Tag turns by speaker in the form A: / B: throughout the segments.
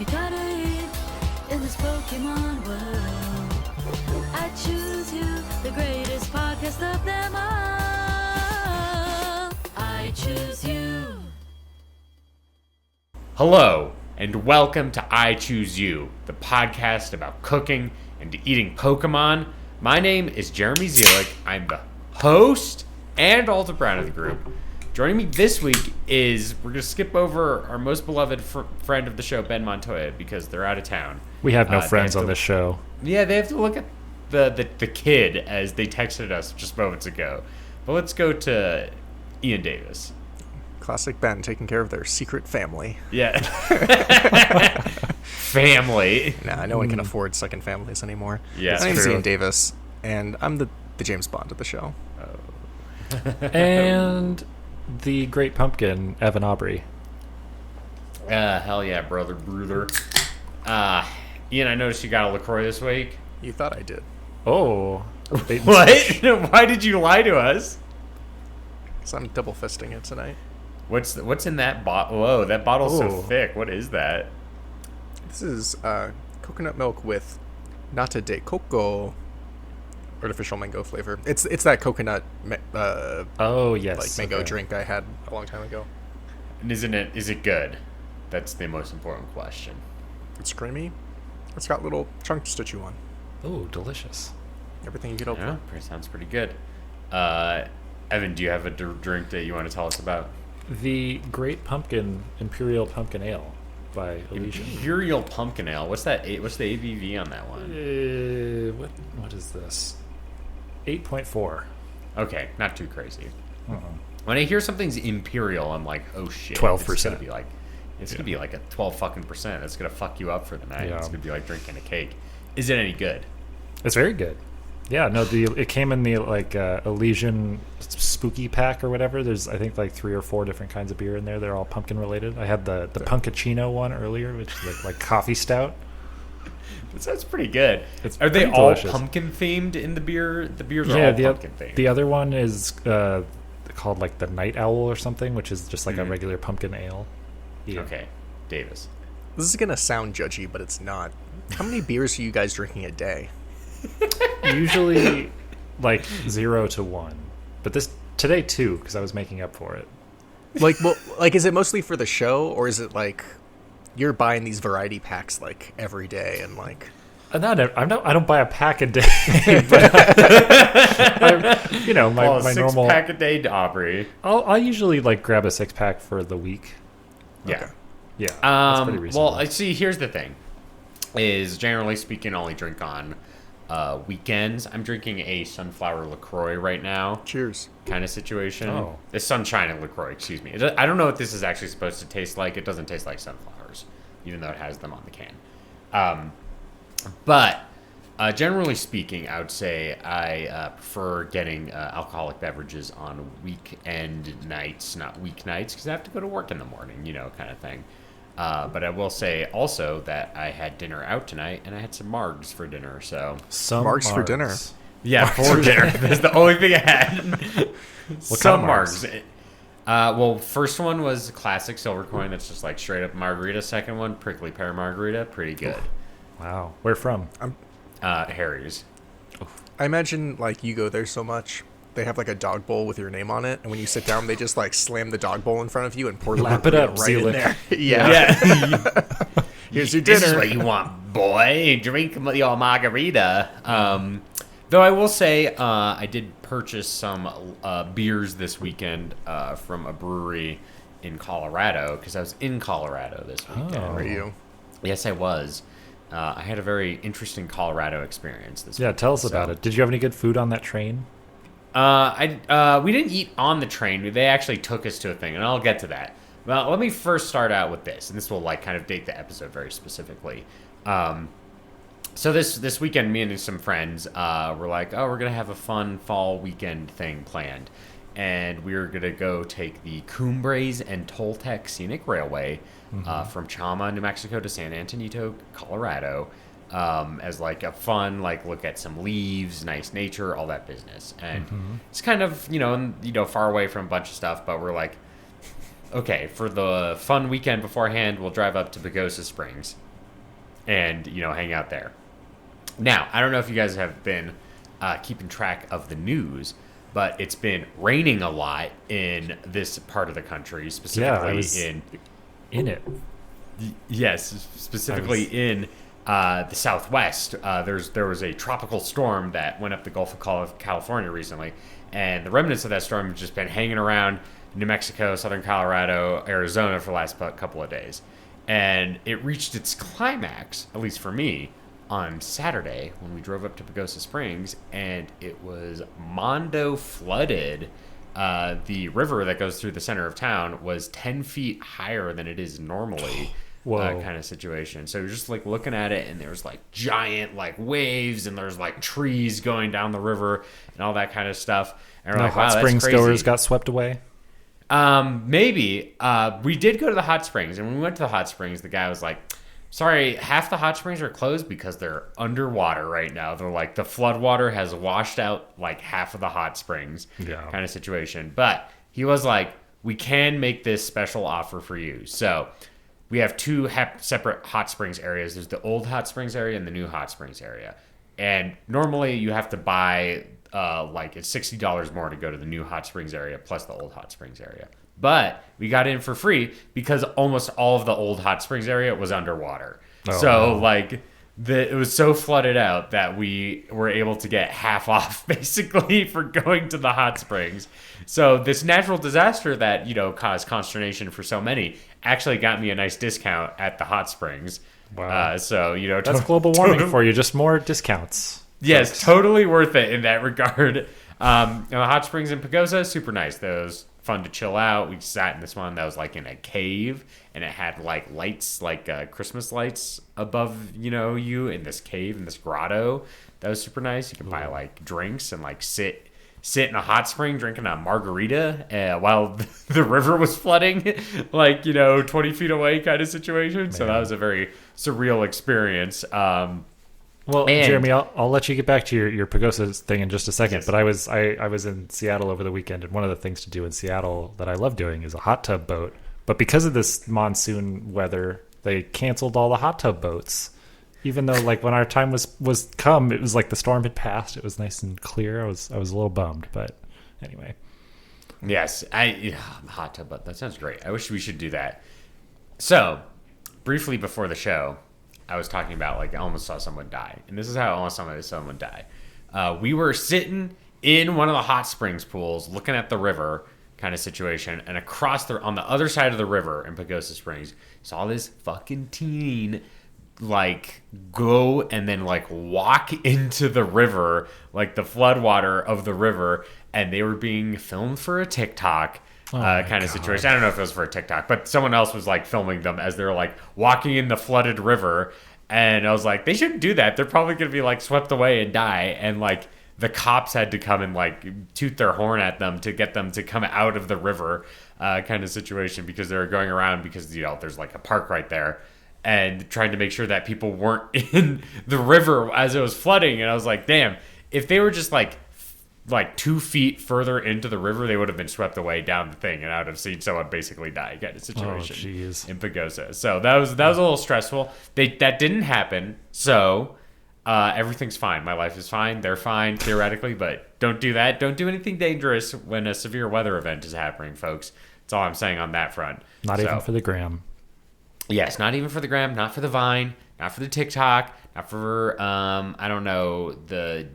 A: You gotta eat in this Pokemon world. I choose you, the greatest podcast of them all. I choose you.
B: Hello, and welcome to I Choose You, the podcast about cooking and eating Pokemon. My name is Jeremy Zielik. I'm the host and Alter Brown of the group. Joining me this week is, we're going to skip over our most beloved friend of the show, Ben Montoya, because they're out of town.
C: We have no friends on this show.
B: Yeah, they have to look at the kid as they texted us just moments ago. But let's go to Ian Davis.
D: Classic Ben taking care of their secret family.
B: Yeah. Family.
D: Nah, no one can afford second families anymore.
B: Yeah,
D: My name's
B: true.
D: Ian Davis, and I'm the James Bond of the show.
C: And the Great Pumpkin, Evan Aubrey.
B: Hell yeah, brother. Ian, I noticed you got a LaCroix this week.
D: You thought I did.
C: Oh. bait and
B: What?
C: switch.
B: Why did you lie to us?
D: So I'm double fisting it tonight.
B: What's in that bottle? Whoa, that bottle's so
C: Ooh.
B: thick. What is that?
D: This is coconut milk with nata de coco artificial mango flavor. It's that coconut
C: Oh, yes.
D: like mango
C: okay.
D: drink I had a long time ago.
B: And is it good? That's the most important question.
D: It's creamy. It's got little chunks to chew on.
C: Oh, delicious.
D: Everything you could hope
B: Yeah, sounds pretty good. Evan, do you have a drink that you want to tell us about?
C: The Great Pumpkin Imperial Pumpkin Ale by Elysian.
B: Imperial Pumpkin Ale. What's that? What's the ABV on that one?
C: What is this? 8.4.
B: Okay, not too crazy.
C: Uh-uh.
B: When I hear something's imperial, I'm like, oh shit.
C: 12%.
B: It's gonna be like a 12 fucking percent. It's gonna fuck you up for the night.
C: Yeah.
B: It's gonna be like drinking a cake. Is it any good?
C: It's very good. Yeah, no, it came in the Elysian spooky pack or whatever. There's I think like 3 or 4 different kinds of beer in there. They're all pumpkin related. I had the Punkachino one earlier, which is like coffee stout.
B: That sounds pretty good.
C: It's
B: Are they
C: pretty
B: all
C: delicious.
B: pumpkin themed in the beer? The beers are
C: Yeah,
B: all pumpkin themed.
C: the other one is called like the Night Owl or something, which is just like a regular pumpkin ale. Yeah.
B: Okay, Davis.
D: This is gonna sound judgy, but it's not. How many beers are you guys drinking a day?
C: Usually like 0 to 1, but today 2 because I was making up for it.
D: Like, is it mostly for the show, or is it like you're buying these variety packs like every day and like?
C: I don't buy a pack a day, but my normal.
B: Pack a day, Aubrey.
C: I'll usually like grab a 6-pack for the week.
B: Yeah.
D: Okay.
C: Yeah, that's pretty reasonable.
B: Well, I see. Here's the thing: is generally speaking, I only drink on weekends. I'm drinking a sunflower LaCroix right now.
D: Cheers.
B: Kind of situation.
C: Oh.
B: The sunshine and LaCroix, excuse me. I don't know what this is actually supposed to taste like. It doesn't taste like sunflowers, even though it has them on the can. But generally speaking, I would say I prefer getting alcoholic beverages on weekend nights, not weeknights, because I have to go to work in the morning, kind of thing. But I will say also that I had dinner out tonight, and I had some margs for dinner, so...
C: Some
D: Margs for dinner.
B: Yeah, for dinner. That's the only thing I had. Some
C: kind of
B: margs. Well, first one was classic silver coin. That's just like straight up margarita. Second one, prickly pear margarita. Pretty good.
C: Wow, where from?
B: Harry's.
D: I imagine like you go there so much. They have like a dog bowl with your name on it, and when you sit down, they just like slam the dog bowl in front of you and pour the
C: Lap it
D: margarita
C: up,
D: right in
C: Zielik.
D: there. Yeah.
B: Yeah.
D: Here's your
B: This is
D: dinner.
B: what you want, boy. Drink your margarita. Though I will say, I did purchase some beers this weekend from a brewery in Colorado, because I was in Colorado this weekend.
C: Oh.
D: Are you?
B: Yes, I was. I had a very interesting Colorado experience this
C: Yeah,
B: weekend,
C: tell us
B: so-
C: about it. Did you have any good food on that train?
B: We didn't eat on the train. They actually took us to a thing, and I'll get to that. Well, let me first start out with this, and this will like kind of date the episode very specifically. So this weekend, me and some friends were like, oh, we're gonna have a fun fall weekend thing planned, and we were gonna go take the Cumbres and Toltec Scenic Railway from Chama, New Mexico, to San Antonio, Colorado. As like a fun, like look at some leaves, nice nature, all that business. And it's kind of, far away from a bunch of stuff, but we're like, okay, for the fun weekend beforehand, we'll drive up to Pagosa Springs. and hang out there. Now, I don't know if you guys have been keeping track of the news, but it's been raining a lot in this part of the country, specifically
C: I was in it.
B: Yes, specifically in the Southwest. There was a tropical storm that went up the Gulf of California recently, and the remnants of that storm have just been hanging around New Mexico, southern Colorado, Arizona for the last couple of days. And it reached its climax, at least for me, on Saturday when we drove up to Pagosa Springs, and it was mondo flooded. The river that goes through the center of town was 10 feet higher than it is normally. Kind of situation. So you're just like looking at it, and there's like giant like waves, and there's like trees going down the river and all that kind of stuff. And we're like, wow,
C: hot springs
B: that's crazy.
C: goers got swept away.
B: Maybe. We did go to the hot springs, and when we went to the hot springs, the guy was like, sorry, half the hot springs are closed because they're underwater right now. They're like, the flood water has washed out like half of the hot springs kind of situation. But he was like, we can make this special offer for you. So we have two separate hot springs areas. There's the old hot springs area and the new hot springs area. And normally you have to buy it's $60 more to go to the new hot springs area plus the old hot springs area. But we got in for free because almost all of the old hot springs area was underwater. It was so flooded out that we were able to get half off basically for going to the hot springs. So this natural disaster that, caused consternation for so many actually got me a nice discount at the hot springs.
C: Wow.
B: That's
C: global warming for you, just more discounts.
B: Yes,
C: folks.
B: totally worth it in that regard. The hot springs in Pagosa, super nice. Those fun to chill out. We sat in this one that was like in a cave, and it had like lights, like Christmas lights above, you in this cave, in this grotto. That was super nice. You can buy like drinks and like sit in a hot spring drinking a margarita while the river was flooding, 20 feet away kind of situation. Man. So that was a very surreal experience.
C: Well, Jeremy, I'll let you get back to your Pagosa thing in just a second. Yes. But I was in Seattle over the weekend, and one of the things to do in Seattle that I love doing is a hot tub boat. But because of this monsoon weather, they canceled all the hot tub boats. Even though, like, when our time was come, it was like the storm had passed. It was nice and clear. I was a little bummed, but anyway.
B: Yes, hot tub boat. That sounds great. I wish we should do that. So, briefly before the show, I was talking about, like, I almost saw someone die. And this is how I almost saw someone die. We were sitting in one of the hot springs pools, looking at the river kind of situation. And on the other side of the river in Pagosa Springs, saw this fucking teen, like, go and then, like, walk into the river, like, the floodwater of the river. And they were being filmed for a TikTok kind of situation. I don't know if it was for a TikTok, but someone else was like filming them as they're like walking in the flooded river. And I was like, they shouldn't do that. They're probably going to be like swept away and die. And like the cops had to come and like toot their horn at them to get them to come out of the river kind of situation, because they were going around because, there's like a park right there and trying to make sure that people weren't in the river as it was flooding. And I was like, damn, if they were just like 2 feet further into the river, they would have been swept away down the thing, and I would have seen someone basically die kind of situation in Pagosa. So that was a little stressful. That didn't happen, so everything's fine. My life is fine. They're fine theoretically, but don't do that. Don't do anything dangerous when a severe weather event is happening, folks. That's all I'm saying on that front.
C: Not even for the gram.
B: Yes, not even for the gram, not for the Vine, not for the TikTok, not for I don't know, the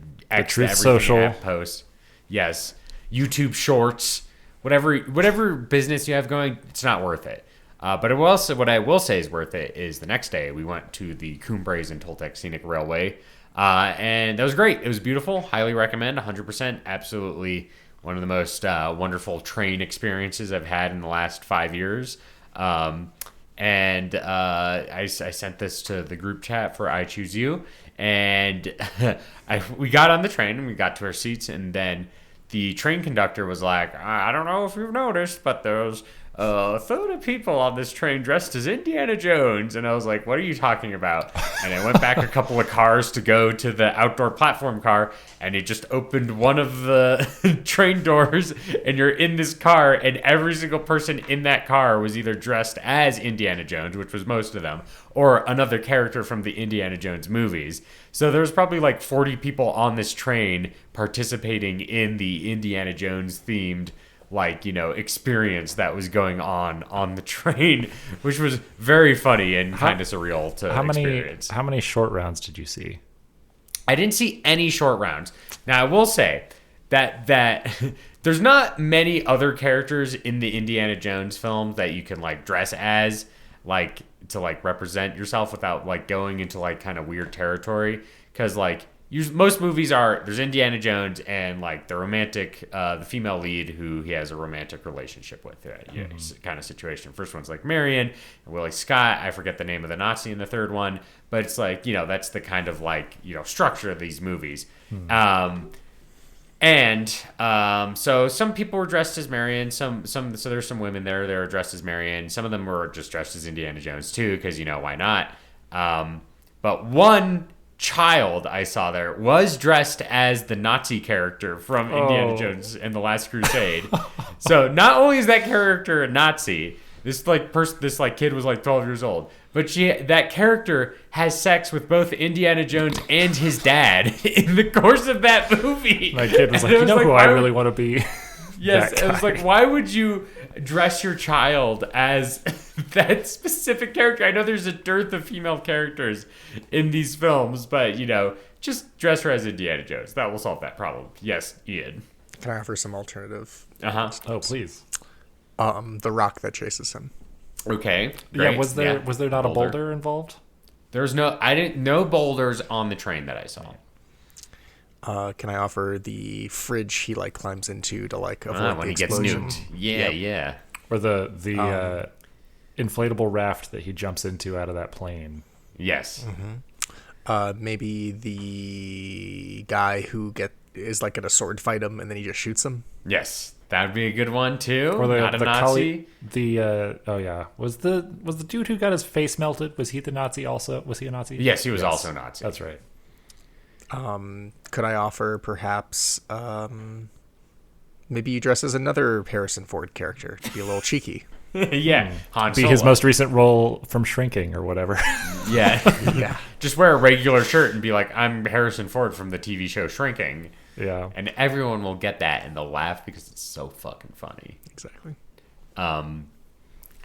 C: Truth Social
B: post. Yes, YouTube Shorts, whatever business you have going, it's not worth it. But what I will say is worth it is the next day we went to the Cumbres and Toltec Scenic Railway, and that was great. It was beautiful. Highly recommend. 100%. Absolutely one of the most wonderful train experiences I've had in the last 5 years. And I sent this to the group chat for I Choose You. And we got on the train and we got to our seats, and then the train conductor was like, I don't know if you've noticed, but there's load of people on this train dressed as Indiana Jones. And I was like, what are you talking about? And I went back a couple of cars to go to the outdoor platform car, and it just opened one of the train doors, and you're in this car, and every single person in that car was either dressed as Indiana Jones, which was most of them, or another character from the Indiana Jones movies. So there was probably like 40 people on this train participating in the Indiana Jones themed experience that was going on the train, which was very funny and kind of surreal to experience.
C: How many short rounds did you see?
B: I didn't see any short rounds. Now I will say that there's not many other characters in the Indiana Jones films that you can dress as to represent yourself without going into kind of weird territory, because most movies there's Indiana Jones and the romantic, the female lead who he has a romantic relationship with, kind of situation. First one's Marion and Willie Scott. I forget the name of the Nazi in the third one, but it's that's the kind of structure of these movies. So some people were dressed as Marion. So there's some women there that were dressed as Marion. Some of them were just dressed as Indiana Jones too, because why not? But one child I saw there was dressed as the Nazi character from Indiana Jones and the Last Crusade. So not only is that character a Nazi, this kid was 12 years old, but that character has sex with both Indiana Jones and his dad in the course of that movie.
C: My kid was you know who I really want to be?
B: Yes, it was why would you dress your child as that specific character? I know there's a dearth of female characters in these films, but just dress her as Indiana Jones. That will solve that problem. Yes, Ian.
D: Can I offer some alternative?
C: Oh, please.
D: The rock that chases him.
B: Okay. Great.
C: Yeah. Was there not a boulder involved?
B: There's no boulders on the train that I saw.
D: Can I offer the fridge he climbs into to avoid
B: when
D: the
B: he gets
D: explosion?
B: nuked? Yeah.
C: Or the inflatable raft that he jumps into out of that plane.
B: Yes.
D: Mm-hmm. Maybe the guy who is in a sword fight him and then he just shoots him.
B: Yes, that'd be a good one too.
C: Or
B: Not a Nazi.
C: Was the dude who got his face melted? Was he the Nazi also? Was he a Nazi?
B: Yes, he was also Nazi.
C: That's right.
D: Could I offer perhaps maybe you dress as another Harrison Ford character to be a little cheeky?
B: Yeah, Han
C: Be
B: Solo.
C: his most recent role from Shrinking or whatever.
B: Yeah.
D: Yeah.
B: Just wear a regular shirt and be I'm Harrison Ford from the TV show Shrinking.
C: Yeah.
B: And everyone will get that and they'll laugh because it's so fucking funny.
D: Exactly.
B: But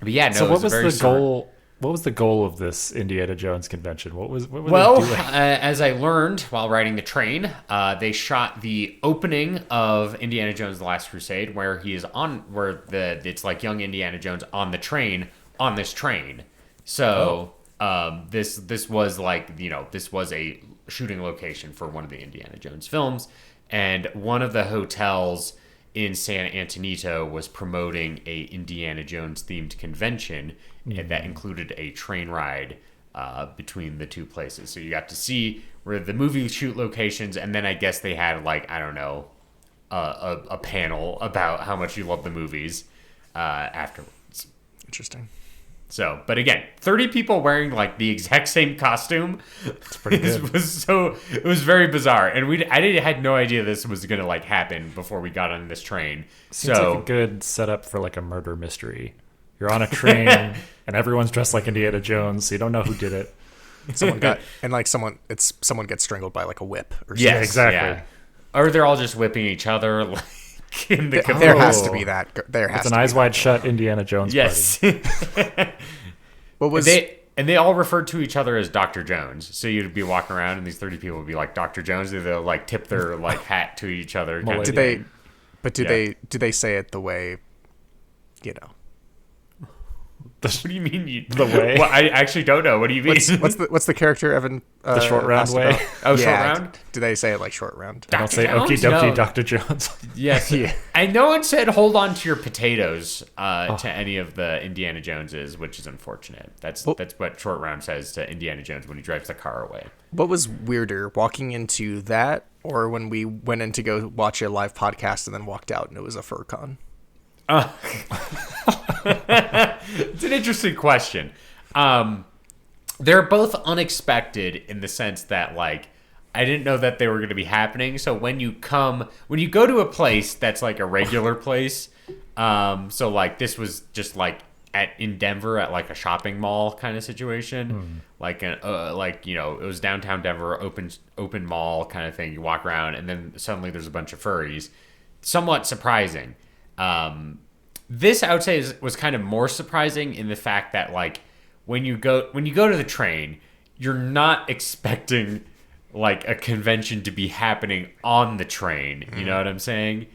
B: yeah, no.
C: So
B: what was
C: the goal? What was the goal of this Indiana Jones convention? What were they doing?
B: As I learned while riding the train, they shot the opening of Indiana Jones: The Last Crusade, where he is it's young Indiana Jones on the train on this train. So this was this was a shooting location for one of the Indiana Jones films, and one of the hotels in San Antonio was promoting a Indiana Jones themed convention, and that included a train ride between the two places. So you got to see where the movie shoot locations, and then I guess they had a panel about how much you love the movies afterwards.
D: Interesting.
B: So, but again, 30 people wearing the exact same costume.
C: It's pretty good.
B: It was very bizarre, and I had no idea this was gonna happen before we got on this train.
C: Seems like a good setup for a murder mystery. You're on a train and everyone's dressed like Indiana Jones, so you don't know who did it.
D: Someone gets strangled by a whip or something.
B: Yes,
C: exactly.
B: Yeah. Or they're all just whipping each other in the
D: There has to be that.
C: It's an eyes wide shut Indiana Jones party.
D: What was
B: And they all referred to each other as Dr. Jones. So you'd be walking around and these 30 people would be like Dr. Jones. They'll tip their hat to each other.
D: do they say it the way,
B: What do you mean?
C: The way?
B: Well, I actually don't know. What do you mean?
D: What's the character Evan?
C: The short round
D: asked
C: way.
D: about?
B: Oh, short round?
D: Do they say it short round?
C: Don't say
B: Jones?
C: okie dokie,
B: No.
C: Dr. Jones.
B: Yes.
D: Yeah.
B: And no one said hold on to your potatoes to any of the Indiana Joneses, which is unfortunate. That's what Short Round says to Indiana Jones when he drives the car away.
D: What was weirder, walking into that, or when we went in to go watch a live podcast and then walked out and it was a fur con?
B: It's an interesting question. They're both unexpected in the sense that, like, I didn't know that they were going to be happening. So when you go to a place that's like a regular place, so like this was just like in Denver at like a shopping mall kind of situation, like it was downtown Denver, open mall kind of thing. You walk around and then suddenly there's a bunch of furries. Somewhat surprising. This I would say was kind of more surprising in the fact that like when you go to the train, you're not expecting like a convention to be happening on the train. You know what I'm saying?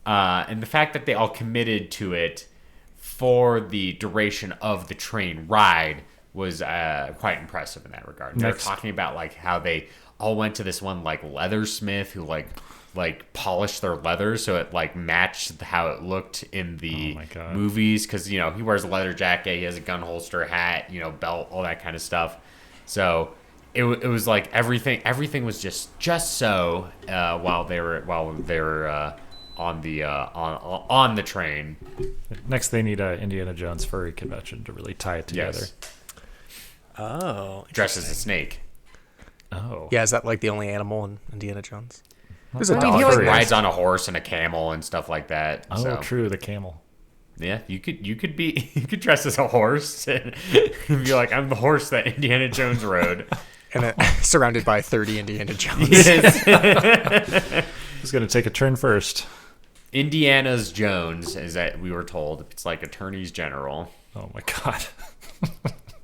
B: And the fact that they all committed to it for the duration of the train ride was quite impressive in that regard. They're talking about like how they all went to this one like leathersmith who like polished their leather so it like matched how it looked in the movies, because he wears a leather jacket, he has a gun holster, hat, belt, all that kind of stuff. So it was like everything was just so while they were on the train.
C: Next, they need a Indiana Jones furry convention to really tie it together.
B: Yes.
D: Oh,
B: Dressed as a snake.
C: Oh,
D: yeah. Is that like the only animal in Indiana Jones? There's
C: I
D: a
C: mean,
D: dog.
B: He like
C: furry.
B: rides on a horse and a camel and stuff like that.
C: Oh,
B: so.
C: true, the camel.
B: Yeah, you could dress as a horse and be like, I'm the horse that Indiana Jones rode.
D: And surrounded by 30 Indiana Jones.
B: Yes.
C: Who's going to take a turn first?
B: Indiana's Jones, is that we were told. It's like attorneys general.
C: Oh my god.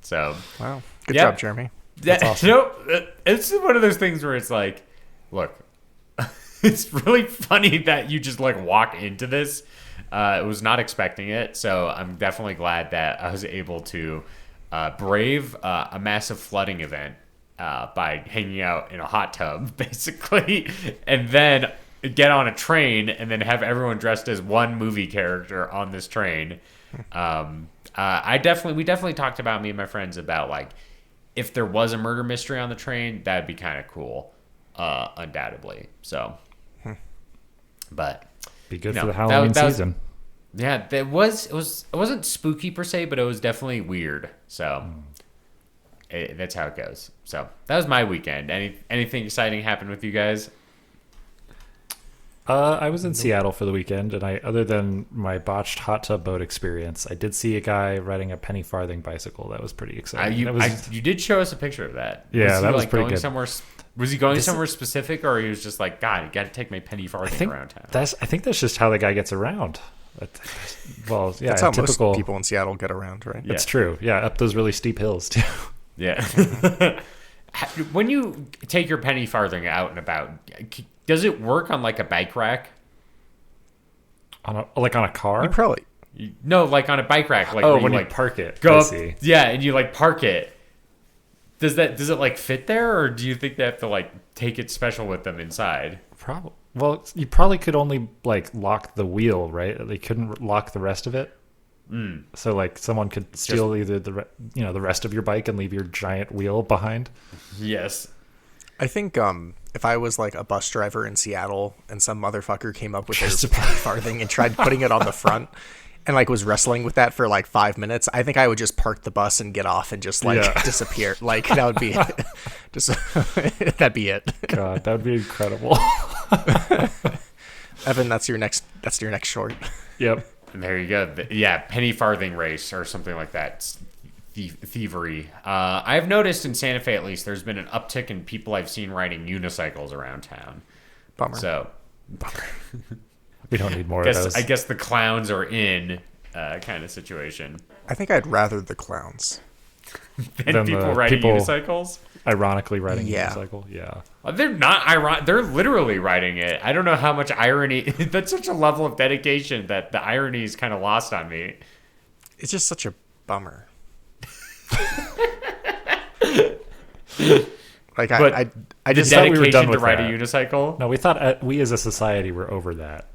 B: So
D: Wow. Good
B: Yep.
D: job, Jeremy.
B: that's awesome. It's one of those things where it's like, look, it's really funny that you just like walk into this. I was not expecting it, so I'm definitely glad that I was able to brave a massive flooding event by hanging out in a hot tub, basically, and then get on a train and then have everyone dressed as one movie character on this train. We definitely talked about, me and my friends, about like if there was a murder mystery on the train, that'd be kind of cool, undoubtedly. So, but
C: Be good
B: No,
C: for the Halloween
B: that was-
C: season.
B: yeah, it wasn't spooky per se, but it was definitely weird. So that's how it goes. So that was my weekend. Anything exciting happened with you guys?
C: I was in Seattle for the weekend, and other than my botched hot tub boat experience, I did see a guy riding a penny farthing bicycle. That was pretty exciting.
B: You did show us a picture of that.
C: Yeah,
B: he,
C: that was
B: like,
C: pretty
B: going
C: good.
B: somewhere. Was he going somewhere specific, or he was just like, God, you got to take my penny farthing around town?
C: I think that's just how the guy gets around. Well, yeah,
D: That's how
C: typical.
D: most people in Seattle get around, right?
B: Yeah.
C: It's true. Yeah, up those really steep hills too.
B: Yeah. When you take your penny farthing out and about, does it work on like a bike rack?
C: on a car.
D: You probably.
B: No, like on a bike rack. Like
C: Oh,
B: where
C: when you
B: like
C: park it.
B: go
C: I
B: up,
C: see.
B: yeah, and you like park it. Does it like fit there, or do you think they have to like take it special with them inside?
C: Probably. Well, you probably could only like lock the wheel, right? They couldn't lock the rest of it. So like someone could steal either the rest of your bike and leave your giant wheel behind.
B: Yes.
D: I think if I was like a bus driver in Seattle and some motherfucker came up with
C: Just
D: their
C: a-
D: penny farthing and tried putting it on the front and like was wrestling with that for like 5 minutes, I think I would just park the bus and get off and just like
C: Yeah.
D: disappear. Like that would be just that'd be it.
C: God, that would be incredible.
D: Evan, that's your next short.
C: Yep.
B: And there you go. Yeah, penny farthing race or something like that. It's thievery. I've noticed in Santa Fe, at least, there's been an uptick in people I've seen riding unicycles around town.
D: Bummer.
B: So,
C: We don't need more of those.
B: I guess the clowns are in kind of situation.
D: I think I'd rather the clowns.
B: And
C: Than
B: people
C: the
B: riding
C: people-
B: unicycles?
C: Ironically riding
D: Yeah.
C: a unicycle. Yeah.
B: They're not ironic. They're literally riding it. I don't know how much irony. That's such a level of dedication that the irony is kind of lost on me.
D: It's just such a bummer. Like
B: But
D: I
B: The
D: just
C: thought we were
B: dedication
C: done
B: to
C: with
B: ride a
C: that.
B: unicycle.
C: No, we thought we as a society were over that.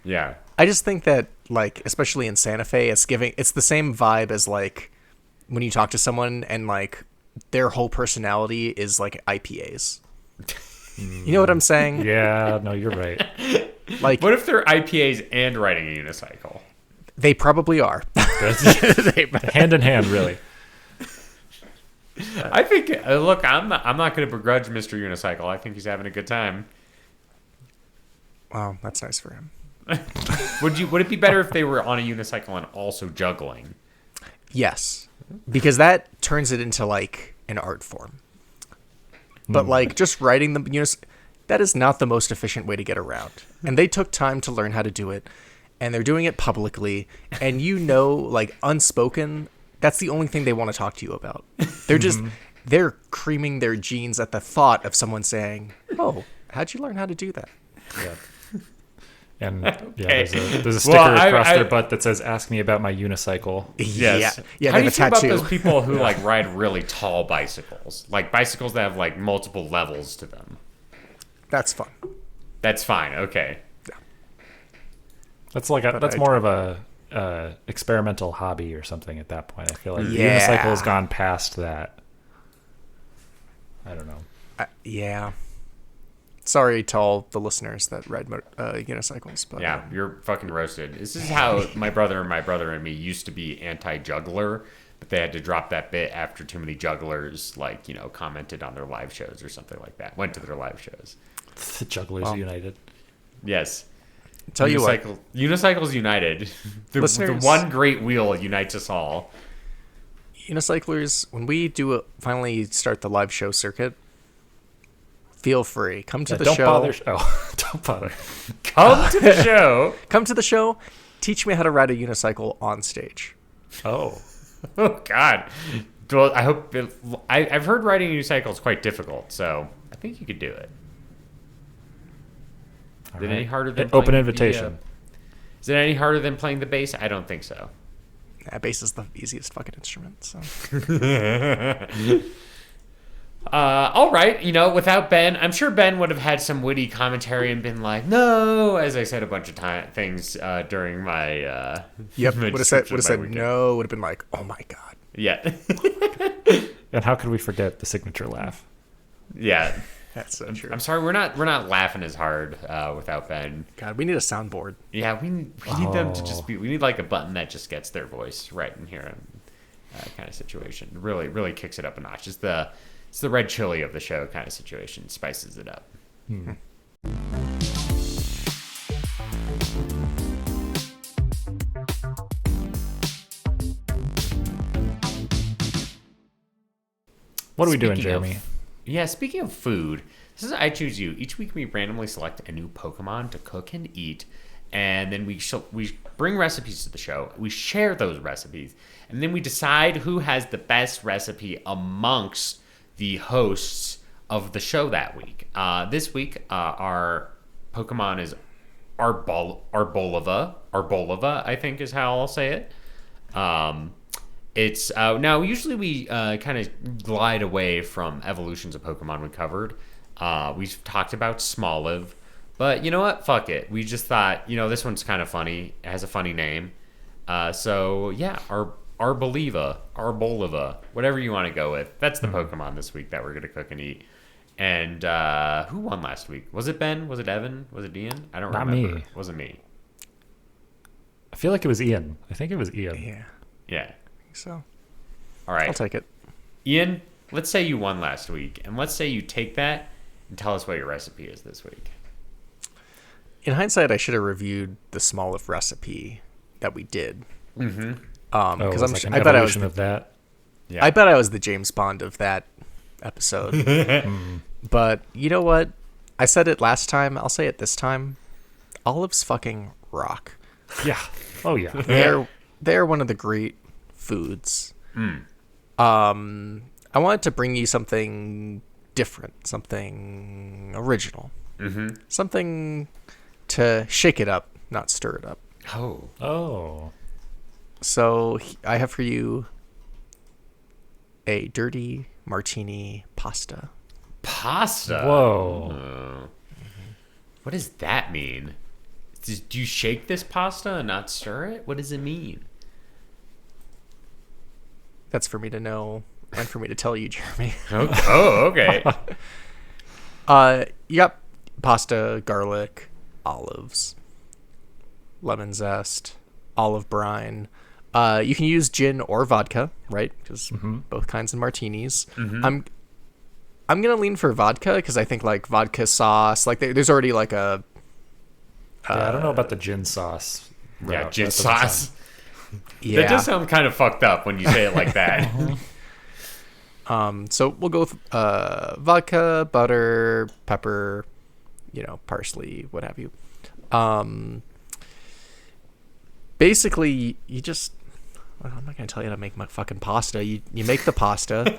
B: Yeah.
D: I just think that, like, especially in Santa Fe, it's the same vibe as like when you talk to someone and like their whole personality is like IPAs. You know what I'm saying?
C: Yeah, no, you're right.
D: Like
B: What if they're IPAs and riding a unicycle?
D: They probably are.
C: Hand in hand, really.
B: I think. Look, I'm not going to begrudge Mr. Unicycle. I think he's having a good time.
D: Wow, that's nice for him.
B: Would it be better if they were on a unicycle and also juggling?
D: Yes, because that turns it into like an art form. But like just riding the that is not the most efficient way to get around. And they took time to learn how to do it, and they're doing it publicly. And like unspoken, that's the only thing they want to talk to you about. They're just they're creaming their jeans at the thought of someone saying, "Oh, how'd you learn how to do that?"
C: Yeah. And
B: Okay.
C: there's a sticker across their butt that says "Ask me about my unicycle."
B: Yes.
D: Yeah.
B: How
D: They
B: do you
D: have a
B: feel about
D: tattoo.
B: those people who like ride really tall bicycles, like bicycles that have like multiple levels to them?
D: That's fun.
B: That's fine. Okay.
C: That's that's more of a experimental hobby or something at that point. I feel like the
D: Yeah.
C: unicycle has gone past that. I don't know.
D: Yeah. Sorry to all the listeners that ride unicycles, but
B: Yeah, you're fucking roasted. This is how my brother and me used to be anti-juggler, but they had to drop that bit after too many jugglers, like, commented on their live shows or something like that. Went to their live shows.
C: The Jugglers United.
B: Yes.
D: tell you what,
B: Unicycles United. The
D: Listeners-
B: one great wheel unites us all.
D: unicyclers, when we finally start the live show circuit, feel free. Come to the
C: don't
D: show.
C: bother. Don't bother.
B: Come to the show.
D: Come to the show. Teach me how to ride a unicycle on stage.
C: Oh.
B: Oh, God. Well, I hope... I've heard riding a unicycle is quite difficult, so I think you could do it. Is it any harder than
C: Open
B: playing
C: invitation.
B: Is it any harder than playing the bass? I don't think so.
D: Bass is the easiest fucking instrument. So
B: All right, without Ben, I'm sure Ben would have had some witty commentary and been like, "No," as I said a bunch of things during my.
D: yep,
B: my
D: would have said
B: description of my weekend.
D: no. Would have been like, oh my god.
B: Yeah,
C: And how could we forget the signature laugh?
B: yeah.
D: That's so true.
B: I'm sorry, we're not laughing as hard without Ben.
D: God, we need a soundboard.
B: Yeah, we need them to just be. We need like a button that just gets their voice right in here, kind of situation. Really, really kicks it up a notch. It's the red chili of the show kind of situation. Spices it up.
C: What are we doing,
B: Speaking of-
C: Jeremy?
B: Yeah, speaking of food, this is I Choose You. Each week we randomly select a new Pokemon to cook and eat, and then we bring recipes to the show. We share those recipes, and then we decide who has the best recipe amongst the hosts of the show that week. This week, our Pokemon is Arboliva. Arboliva, I think, is how I'll say it. It's now usually we kind of glide away from evolutions of Pokemon we covered. We've talked about Smoliv, but you know what? Fuck it. We just thought, this one's kind of funny. It has a funny name. So yeah, Arboliva, whatever you want to go with. That's the Pokemon this week that we're gonna cook and eat. And who won last week? Was it Ben? Was it Evan? Was it Ian? I don't
C: Not
B: remember.
C: me.
B: It wasn't me.
C: I feel like it was Ian. I think it was Ian.
D: Yeah.
B: Yeah.
D: So
B: All right.
D: I'll take it.
B: Ian, let's say you won last week, and let's say you take that and tell us what your recipe is this week.
D: In hindsight, I should have reviewed the Smoliv recipe that we did.
B: Mm-hmm.
C: Oh, it
D: Because
C: was like an
D: I bet I was
C: evolution of that.
B: Yeah.
D: I bet I was the James Bond of that episode. But you know what? I said it last time. I'll say it this time. Olives fucking rock.
C: Yeah. Oh yeah.
D: They're one of the great foods. I wanted to bring you something different, something original, something to shake it up, not stir it up.
B: Oh.
C: Oh.
D: So I have for you a dirty martini pasta.
B: Pasta.
C: Whoa.
B: What does that mean? Do you shake this pasta and not stir it? What does it mean?
D: That's for me to know and for me to tell you, Jeremy.
B: Oh, okay.
D: Yep. Pasta, garlic, olives, lemon zest, olive brine. You can use gin or vodka, right? Because both kinds of martinis. I'm gonna lean for vodka because I think like vodka sauce, like there's already like a.
C: Yeah, I don't know about the gin sauce.
B: Yeah,
C: route.
B: gin
C: That doesn't
B: sauce.
C: sound-
D: Yeah.
B: That does sound kind of fucked up when you say it like that.
D: So we'll go with vodka, butter, pepper, parsley, what have you. Basically, you just. Well, I'm not gonna tell you how to make my fucking pasta. You make the pasta.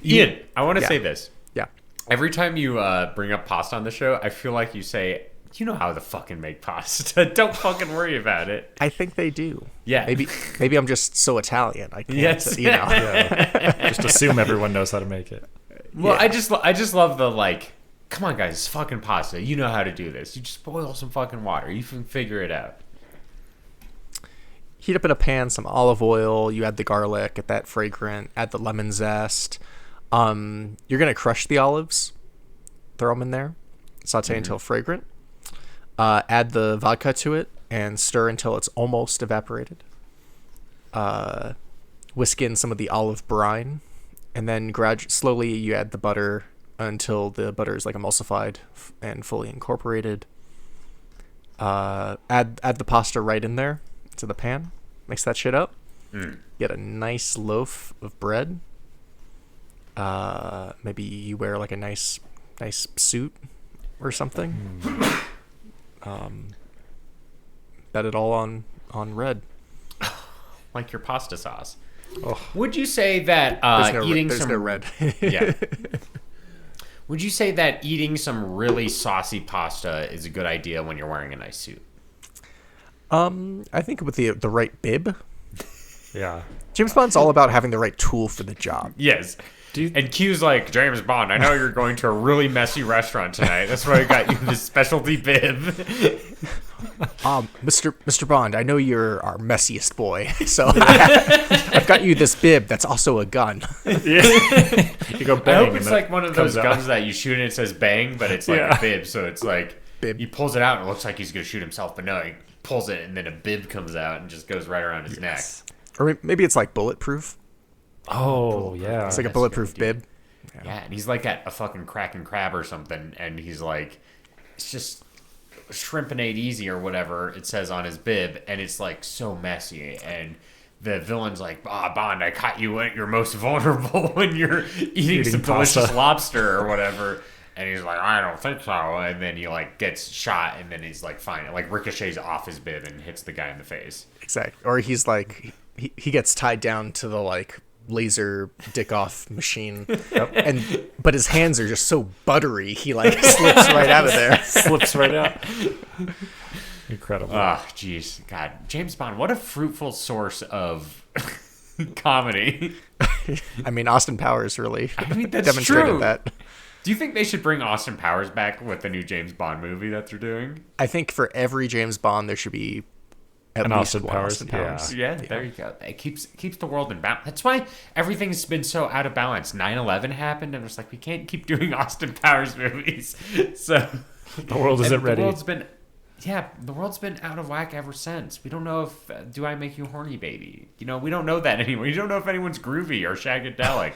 B: Ian, I want to
D: Yeah.
B: say this.
D: Yeah.
B: Every time you bring up pasta on the show, I feel like you say, you know how to fucking make pasta. Don't fucking worry about it.
D: I think they do.
B: Yeah.
D: Maybe I'm just so Italian. I can't.
B: Yes.
C: Yeah. Just assume everyone knows how to make it.
B: Well,
D: Yeah.
B: I just love the like, come on guys, it's fucking pasta. You know how to do this. You just boil some fucking water. You can figure it out.
D: Heat up in a pan some olive oil. You add the garlic, get that fragrant. Add the lemon zest. You're gonna crush the olives. Throw them in there. Saute until fragrant. Add the vodka to it and stir until it's almost evaporated. Whisk in some of the olive brine, and then slowly you add the butter until the butter is like emulsified and fully incorporated. Add the pasta right in there to the pan. Mix that shit up. Get a nice loaf of bread. Maybe you wear like a nice suit or something. Bet it all on red.
B: Like your pasta sauce.
C: Oh.
B: Would you say that
D: There's no red.
B: Yeah. Would you say that eating some really saucy pasta is a good idea when you're wearing a nice suit?
D: I think with the right bib.
C: Yeah.
D: James Bond's all about having the right tool for the job.
B: Yes. And Q's like, James Bond, I know you're going to a really messy restaurant tonight. That's why I got you this specialty bib.
D: Mr. Bond, I know you're our messiest boy, so I've got you this bib that's also a gun.
C: You go
B: I
C: bang.
B: hope it's
C: and
B: like one of those
C: comes out.
B: guns that you shoot and it says bang, but it's like
C: Yeah.
B: a bib. So it's like
D: Bib.
B: he pulls it out and it looks like he's going to shoot himself, but no, he pulls it and then a bib comes out and just goes right around his neck.
D: Or maybe it's like bulletproof.
C: Oh, yeah.
D: It's like a
B: That's
D: bulletproof
B: good, dude.
D: bib.
B: Yeah, and he's like at a fucking Kraken crab or something, and he's like, it's just shrimpinade easy or whatever it says on his bib, and it's like so messy, and the villain's like, Bond, I caught you at your most vulnerable when you're eating some
C: pasta.
B: delicious lobster or whatever. And he's like, I don't think so. And then he like gets shot, and then he's like, fine. It like ricochets off his bib and hits the guy in the face.
D: Exactly. Or he's like, he gets tied down to the like laser dick off machine, but his hands are just so buttery, he like slips right out of there.
C: Slips right out. Incredible.
B: Oh, jeez. God. James Bond, what a fruitful source of comedy.
D: I mean, Austin Powers really
B: That's
D: demonstrated
B: true.
D: that.
B: Do you think they should bring Austin Powers back with the new James Bond movie that they're doing?
D: I think for every James Bond, there should be at
C: An
D: least
C: Austin
D: one
C: Powers,
D: Austin Powers.
B: Yeah, there you go. It keeps the world in balance. That's why everything's been so out of balance. 9/11 happened, and it's like we can't keep doing Austin Powers movies. So
C: The world isn't ready.
B: The world's been out of whack ever since. We don't know if Do I Make You Horny, Baby? We don't know that anymore. You don't know if anyone's groovy or shagadelic.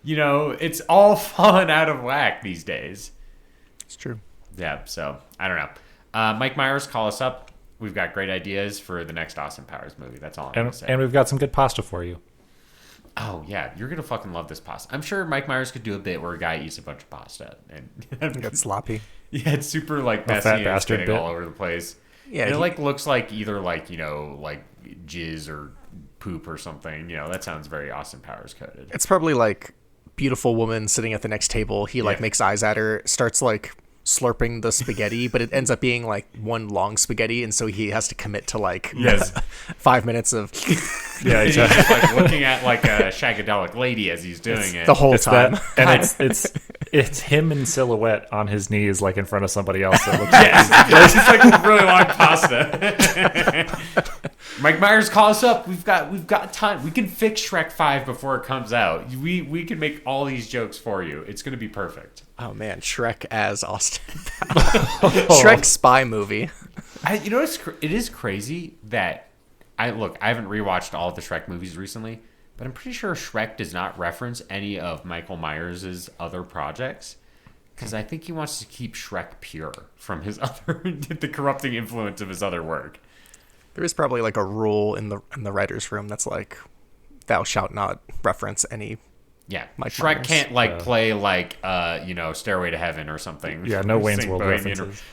B: It's all fallen out of whack these days.
D: It's true.
B: Yeah, so I don't know. Mike Myers, call us up. We've got great ideas for the next Austin Powers movie. That's all I'm going to say.
C: And we've got some good pasta for you.
B: Oh, yeah. You're going to fucking love this pasta. I'm sure Mike Myers could do a bit where a guy eats a bunch of pasta. And
D: Get sloppy.
B: yeah, it's super like messy
C: fat
B: and
C: bastard
B: spinning
C: bit.
B: all over the place.
D: Yeah,
B: And it
D: he-
B: like looks like either like, like jizz or poop or something. That sounds very Austin Powers coded.
D: It's probably like beautiful woman sitting at the next table. He like
B: Yeah.
D: makes eyes at her, starts like slurping the spaghetti, but it ends up being like one long spaghetti, and so he has to commit to like
B: Yes.
D: 5 minutes of
C: Yeah,
B: He's just like looking at like a shagadelic lady as he's doing it.
D: the whole
C: It's
D: time.
C: that, and it's him in silhouette on his knees, like in front of somebody else. That looks
B: Yes, it's like a really long pasta. Mike Myers, call us up. We've got time. We can fix Shrek 5 before it comes out. We can make all these jokes for you. It's gonna be perfect.
D: Oh man, Shrek as Austin Powers. Shrek spy movie.
B: It is crazy that I haven't rewatched all of the Shrek movies recently, but I'm pretty sure Shrek does not reference any of Michael Myers' other projects because I think he wants to keep Shrek pure from his other the corrupting influence of his other work.
D: There is probably like a rule in the writers' room that's like, thou shalt not reference any.
B: Yeah,
D: Mike
B: Shrek
D: Myers.
B: can't play Stairway to Heaven or something.
C: Yeah, no Wayne's
B: Sing
C: World
B: Bohemian
C: references.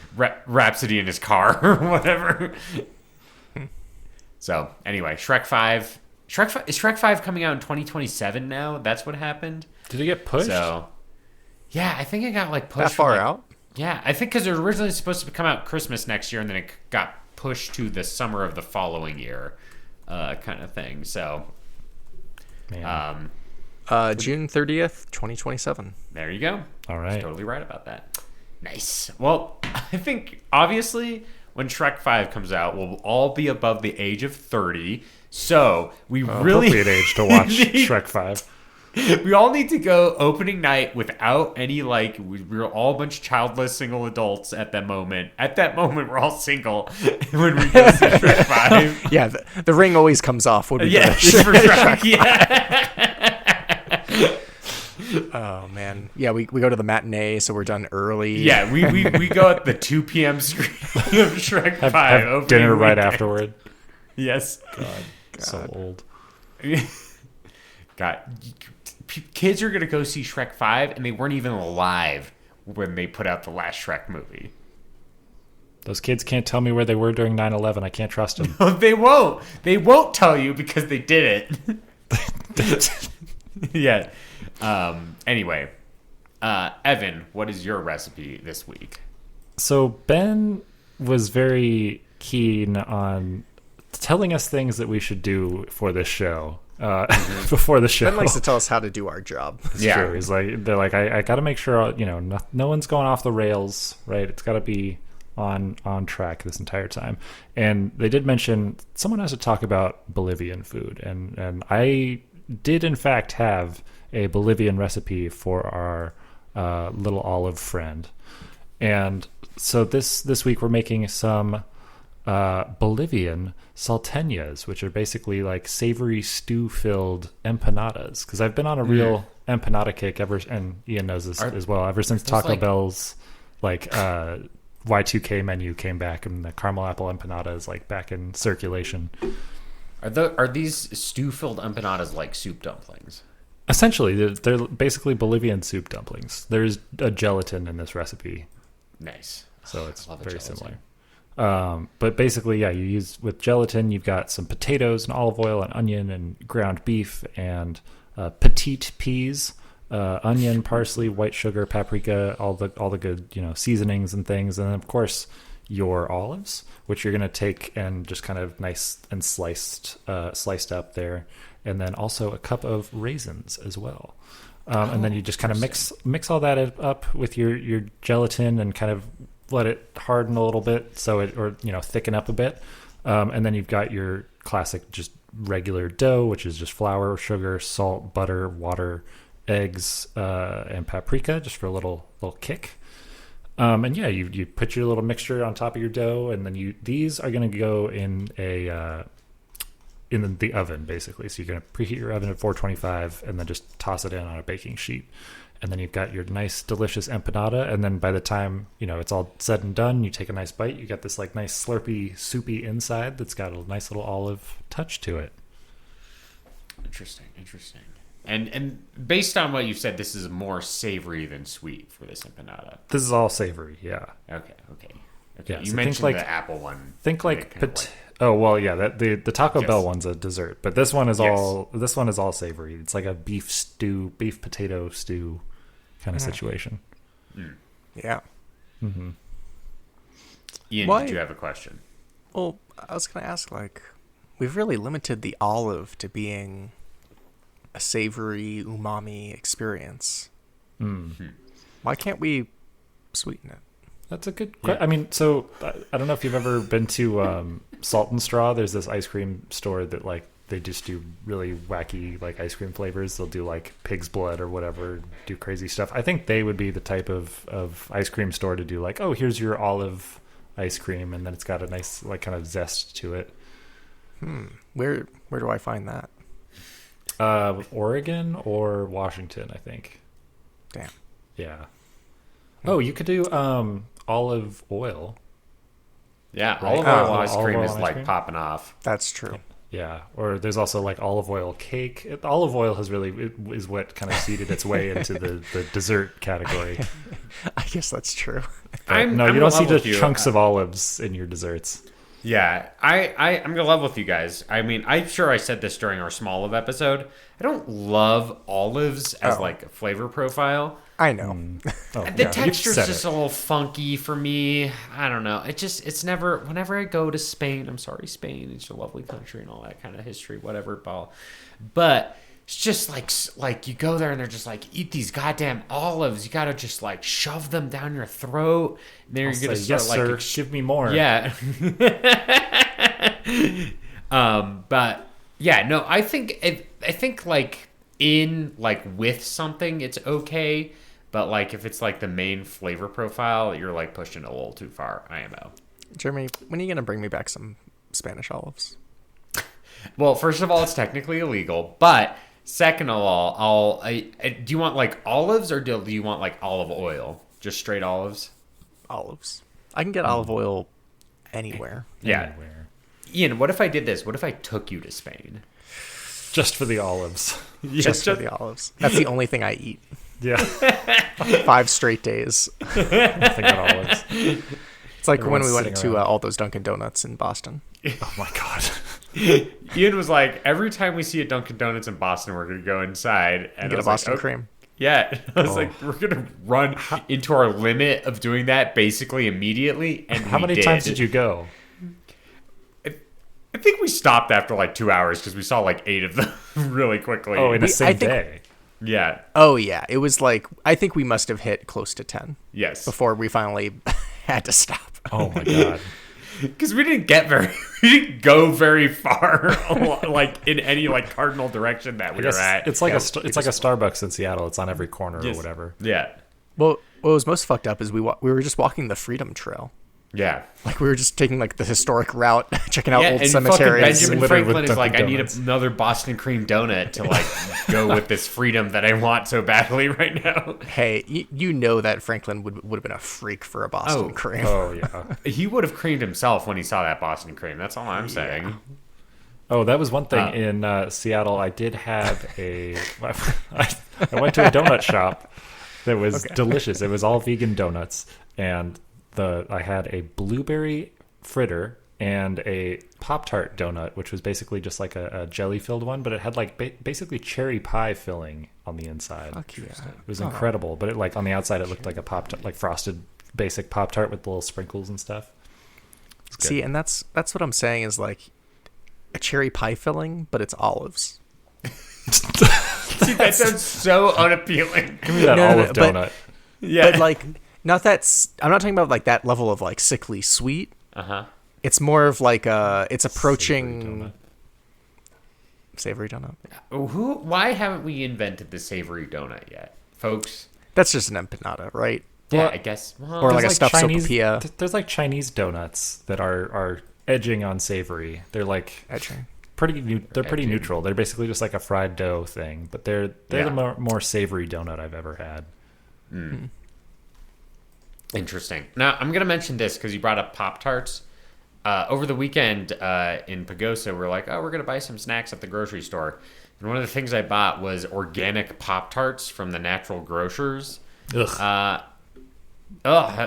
B: Rhapsody in his car or whatever. So anyway, Shrek 5. Is Shrek 5 coming out in 2027 now? That's what happened.
C: Did it get pushed?
B: So yeah, I think it got pushed
D: That far
B: from,
D: out?
B: Yeah, I think because it was originally supposed to come out Christmas next year, and then it got pushed to the summer of the following year, kind of thing. So,
C: Man.
D: June 30th, 2027.
B: there you go.
C: All right.
B: Totally right about that. Nice. Well, I think obviously when Shrek 5 comes out, we'll all be above the age of 30. So we really
C: Appropriate age to watch
B: need-
C: Shrek 5.
B: We all need to go opening night without any we're all a bunch of childless single adults at that moment. At that moment, we're all single when we go see Shrek 5.
D: Yeah, the ring always comes off. Would be
B: Yeah,
D: better.
B: for Shrek. Yeah.
D: Oh man, yeah. We go to the matinee, so we're done early.
B: Yeah, we go at the 2 p.m. screen of Shrek 5.
C: Have
B: opening
C: dinner right
B: weekend.
C: afterward.
B: Yes.
C: So old.
B: God, kids are gonna go see Shrek 5, and they weren't even alive when they put out the last Shrek movie.
C: Those kids can't tell me where they were during 9/11. I can't trust them.
B: They won't. They won't tell you because they did it. Yeah. Anyway, Evan, what is your recipe this week?
C: So Ben was very keen on telling us things that we should do for this show. Before the show.
D: Ben likes to tell us how to do our job.
C: It's true. He's they're like, I got to make sure, no one's going off the rails, right? It's got to be on track this entire time. And they did mention someone has to talk about Bolivian food, and I did in fact have a Bolivian recipe for our little olive friend. And so this week we're making some Bolivian salteñas, which are basically like savory stew-filled empanadas. Because I've been on a real empanada kick and Ian knows this as well, ever since Taco Bell's Y2K menu came back and the caramel apple empanada is back in circulation.
B: Are these stew-filled empanadas like soup dumplings?
C: Essentially, they're basically Bolivian soup dumplings. There's a gelatin in this recipe,
B: Nice.
C: so it's
B: love a
C: very
B: gelatin.
C: similar. But basically, you use with gelatin, you've got some potatoes and olive oil and onion and ground beef and petite peas, onion, parsley, white sugar, paprika, all the good seasonings and things, and then of course your olives, which you're gonna take and just kind of nice and sliced up there, and then also a cup of raisins as well. And then you just kind of mix all that up with your gelatin and kind of let it harden a little bit thicken up a bit. And then you've got your classic just regular dough, which is just flour, sugar, salt, butter, water, eggs, and paprika just for a little kick. And yeah, you put your little mixture on top of your dough, and then these are going to go in in the oven, basically. So you're going to preheat your oven at 425 and then just toss it in on a baking sheet. And then you've got your nice, delicious empanada. And then by the time, it's all said and done, you take a nice bite. You got this nice slurpy, soupy inside that's got a nice little olive touch to it.
B: Interesting. And based on what you said, this is more savory than sweet for this empanada.
C: This is all savory, yeah.
B: Okay.
C: Yeah,
B: You
C: so
B: mentioned
C: think
B: the apple one.
C: Think
B: like
C: oh well, yeah. That the Taco
B: Yes.
C: Bell one's a dessert, but this one is
B: Yes.
C: all savory. It's like a beef potato stew kind of situation.
D: Yeah.
B: Ian,
D: Why-
B: did you have a question?
D: Well, I was gonna ask, we've really limited the olive to being a savory umami experience. Why can't we sweeten it?
C: That's a good question. I mean, so I don't know if you've ever been to Salt and Straw. There's this ice cream store that they just do really wacky ice cream flavors. They'll do pig's blood or whatever, do crazy stuff. I think they would be the type of ice cream store to do oh, here's your olive ice cream, and then it's got a nice like kind of zest to it.
D: Where do I find that?
C: Oregon or Washington, I think.
D: Damn.
C: Yeah. Oh, you could do olive oil.
B: Yeah,
C: Right.
B: olive oil
C: Oh,
B: ice
C: olive
B: cream
C: oil
B: is
C: ice
B: like
C: cream?
B: popping off.
D: That's true.
C: Yeah, or there's also like olive oil cake. Olive oil has really is what kind of seeded its way into the dessert category.
D: I guess that's true.
C: But
B: I'm
C: no, you
B: gonna
C: don't see
B: level
C: just
B: with you.
C: chunks of olives in your desserts.
B: Yeah, I'm gonna love with you guys. I mean, I'm sure I said this during our small olive episode. I don't love olives as like a flavor profile.
D: I know.
C: Oh,
B: The
C: yeah,
B: texture's
C: you've said
B: just
C: it.
B: a little funky for me. I don't know. It's never. Whenever I go to Spain, I'm sorry, Spain. It's a lovely country and all that kind of history, whatever. But it's just like you go there and they're just like, eat these goddamn olives. You gotta just like shove them down your throat. And then
C: I'll
B: you're gonna
C: say,
B: start
C: yes,
B: like
C: sir. Give me more.
B: yeah. But yeah, no, I think like in like with something it's okay, but like if it's like the main flavor profile, you're like pushing it a little too far. IMO.
D: Jeremy, when are you gonna bring me back some Spanish olives?
B: Well, first of all, it's technically illegal, but second of all, do you want like olives or do you want like olive oil? Just straight olives?
D: Olives. I can get olive oil anywhere.
B: Yeah.
C: Anywhere.
B: Ian, what if I did this? What if I took you to Spain?
C: Just for the olives.
D: Just for the olives. That's the only thing I eat.
C: Yeah.
D: 5 straight days.
C: Nothing but olives.
D: It's like when
C: Everyone's
D: we went
C: sitting
D: to
C: around.
D: all those Dunkin' Donuts in Boston.
C: Oh my god.
B: Ian was like, every time we see a Dunkin' Donuts in Boston, we're gonna go inside and
D: Get
B: I
D: a
B: was like,
D: Boston
B: "Oh,
D: cream.
B: Yeah, I was like, we're gonna run into our limit of doing that basically immediately. And
C: How many times did you go?
B: I think we stopped after like 2 hours because we saw like 8 of them really quickly.
C: Oh, in the
D: I
C: same
D: think-
C: day.
B: Yeah.
D: Oh, yeah. It was like, I think we must have hit close to 10
B: Yes.
D: before we finally had to stop.
C: Oh my god.
B: Because we didn't go very far, like in any like cardinal direction that we were at.
C: It's like
B: Yeah,
C: it's like a Starbucks in Seattle. It's on every corner or
B: Yes.
C: whatever.
B: Yeah.
D: Well, what was most fucked up is we were just walking the Freedom Trail.
B: Yeah.
D: Like we were just taking like the historic route, checking out
B: Yeah,
D: old
B: and fucking
D: cemeteries.
B: Benjamin
C: littered with
B: Franklin is like, I
C: Dunkin'
B: need
C: Donuts.
B: another Boston cream donut to like go with this freedom that I want so badly right now.
D: Hey, you know that Franklin would have been a freak for a Boston
B: Oh.
D: cream.
C: Oh yeah.
B: He would have creamed himself when he saw that Boston cream. That's all I'm saying.
C: Oh, that was one thing in Seattle. I did have I went to a donut shop that was delicious. It was all vegan donuts, and I had a blueberry fritter and a Pop-Tart donut, which was basically just like a jelly-filled one, but it had like basically cherry pie filling on the inside.
D: Fuck yeah.
C: It was incredible, but it like on the outside it looked like a Pop-Tart, like frosted basic Pop-Tart with little sprinkles and stuff. good.
D: See, and that's what I'm saying is like a cherry pie filling, but it's olives.
B: See, that sounds so unappealing.
C: Give me that
D: No, no,
C: olive
D: no,
B: Yeah.
C: donut.
D: But like, not that I'm not talking about like that level of like sickly sweet.
B: Uh-huh.
D: It's more of like it's approaching savory donut.
B: Why haven't we invented the savory donut yet, folks?
D: That's just an empanada, right?
B: Yeah,
C: Well,
B: I guess. Well,
D: Or like a
C: There's
D: stuffed
C: Chinese,
D: sopapilla.
C: There's like Chinese donuts that are edging on savory. They're like
D: Etching.
C: they're pretty
B: Edging.
C: neutral. They're basically just like a fried dough thing, but they're
B: Yeah.
C: the more savory donut I've ever had.
B: Interesting. Now, I'm going to mention this because you brought up Pop-Tarts. Over the weekend in Pagosa, we're like, we're going to buy some snacks at the grocery store. And one of the things I bought was organic Pop-Tarts from the natural grocers.
C: Ugh.